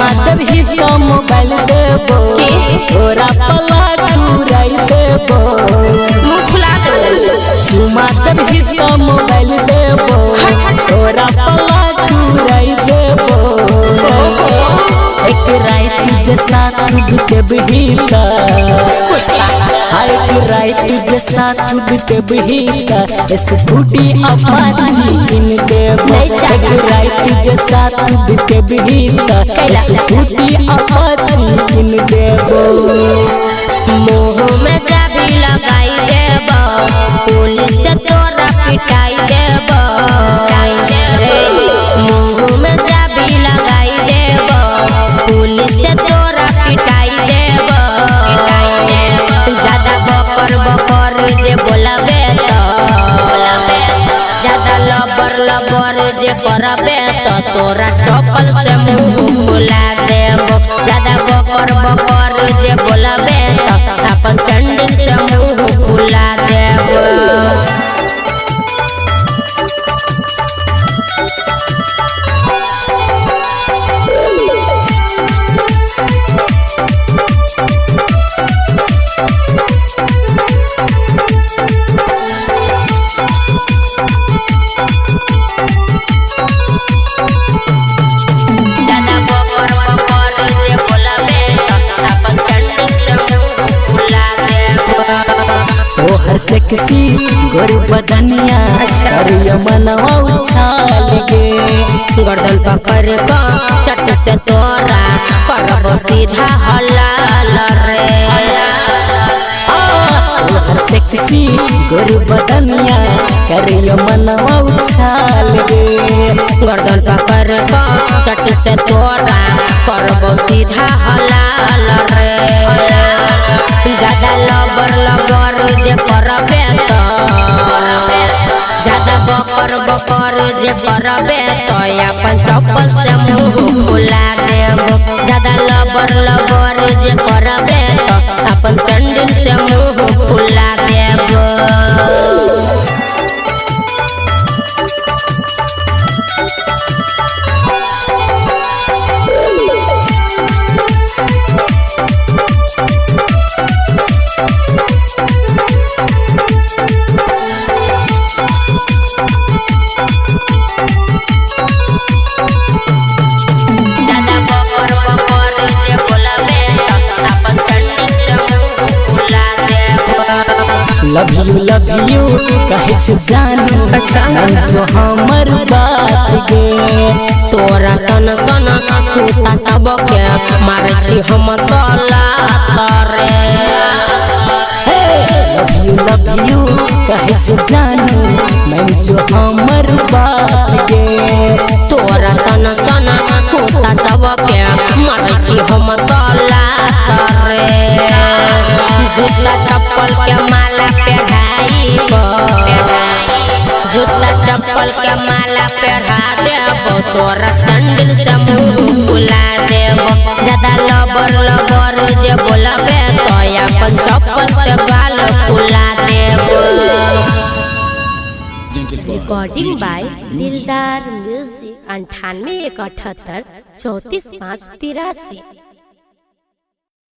चुमा देबही तो मोबाइल देबो तोरा पला चुराई देबो मुंह फुला देबो चुमा देबही तो मोबाइल देबो तोरा पला चुराई देबो एक रात जैसा देबही का एक रात जैसा देबही का स्कूटी अपाची किन देबो एक रात जैसा देबही का स्कूटी अपाची किन देबो मुंह में चाबी लगाई देबो पुलिस से तोरा पिटाई देबो मुंह में चाबी लगाई देबो पुलिस से तोरा पिटाई देबो ज्यादा बकर जे बोलाबे तो ज्यादा लबर जे करबे तो तोरा चप्पल से मुंह फुला देबो ज्यादा बकर जे बोलाबे तो अपन सैंडल से मुंह फुला देबो हर सेक्सी गोरी बदनिया करिया मनवा उछाल गे गर्दन पकड़ को चट से तोरा करबो सीधा हलाल रे हर सेक्सी गोरी बदनिया करिया मनवा उछाल गे गर्दन पकड़ को चट से तोरा करबो सीधा हलाल रे ज्यादा लबर जे करबे तो ज्यादा बकर जे करबे तो अपन चप्पल से मुंह फुला देबो ज्यादा लबर जे करबे तो अपन सैंडल से मुंह फुला देबो लव यू कहे जानू जो हमर बात गे तोरा सन छूता सबके मारे छी हम तला तरे लव यू कहे जानू मैं जो हमर बात गे तोरा सन छूता सबके मारे छी हम तला तरे जूता चप्पल के माला पहनाईबो जूता चप्पल के माला पहना देबो तोरा सैंडल से मुंह फुला देबो ज्यादा लबर जे बोलाबे तो अपन चप्पल से गाल फुला देबो रिकॉर्डिंग बाय दिलदार म्यूजिक 98 178 34 5 83